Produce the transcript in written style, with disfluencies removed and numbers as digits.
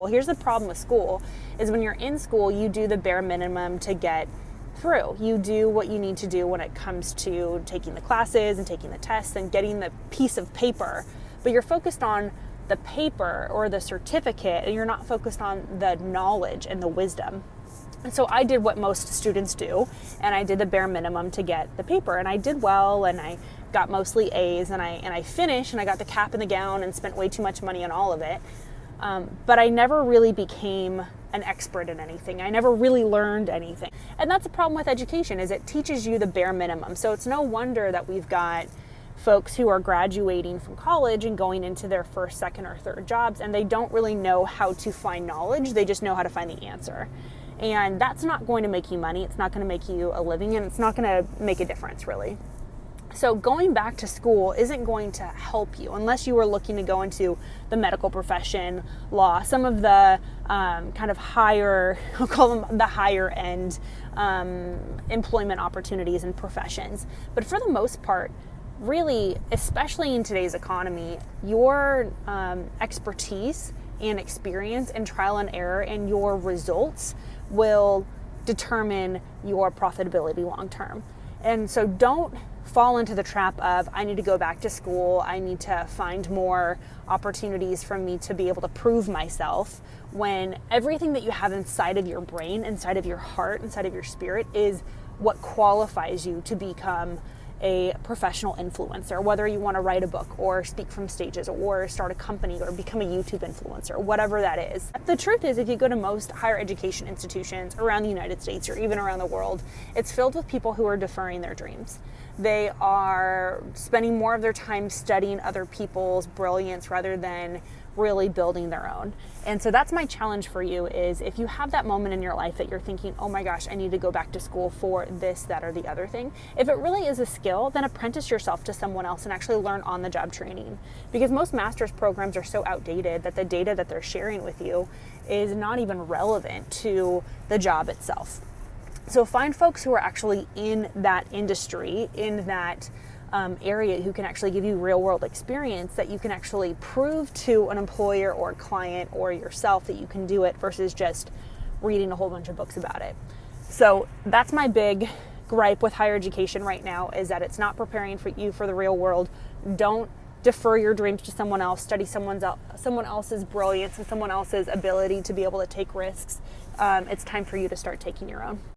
Well, here's the problem with school is when you're in school, you do the bare minimum to get through. You do what you need to do when it comes to taking the classes and taking the tests and getting the piece of paper, but you're focused on the paper or the certificate and you're not focused on the knowledge and the wisdom. And so I did what most students do, and I did the bare minimum to get the paper, and I did well, and I got mostly A's, and I finished, and I got the cap and the gown and spent way too much money on all of it. But I never really became an expert in anything. I never really learned anything. And that's the problem with education, is it teaches you the bare minimum. So it's no wonder that we've got folks who are graduating from college and going into their first, second, or third jobs, and they don't really know how to find knowledge. They just know how to find the answer. And that's not going to make you money. It's not going to make you a living, and it's not going to make a difference, really. So going back to school isn't going to help you unless you are looking to go into the medical profession, law, some of the kind of higher, I'll call them the higher end employment opportunities and professions. But for the most part, really, especially in today's economy, your expertise and experience and trial and error and your results will determine your profitability long term. And so don't fall into the trap of, I need to go back to school, I need to find more opportunities for me to be able to prove myself, when everything that you have inside of your brain, inside of your heart, inside of your spirit is what qualifies you to become a professional influencer, whether you want to write a book or speak from stages or start a company or become a YouTube influencer, whatever that is. The truth is, if you go to most higher education institutions around the United States or even around the world, it's filled with people who are deferring their dreams. They are spending more of their time studying other people's brilliance rather than really building their own. And so that's my challenge for you, is if you have that moment in your life that you're thinking, oh my gosh, I need to go back to school for this, that, or the other thing. If it really is a skill, then apprentice yourself to someone else and actually learn on the job training. Because most master's programs are so outdated that the data that they're sharing with you is not even relevant to the job itself. So find folks who are actually in that industry, in that area, who can actually give you real world experience that you can actually prove to an employer or a client or yourself that you can do it, versus just reading a whole bunch of books about it. So that's my big gripe with higher education right now, is that it's not preparing for you for the real world. Don't defer your dreams to someone else. Study someone else's brilliance and someone else's ability to be able to take risks. It's time for you to start taking your own.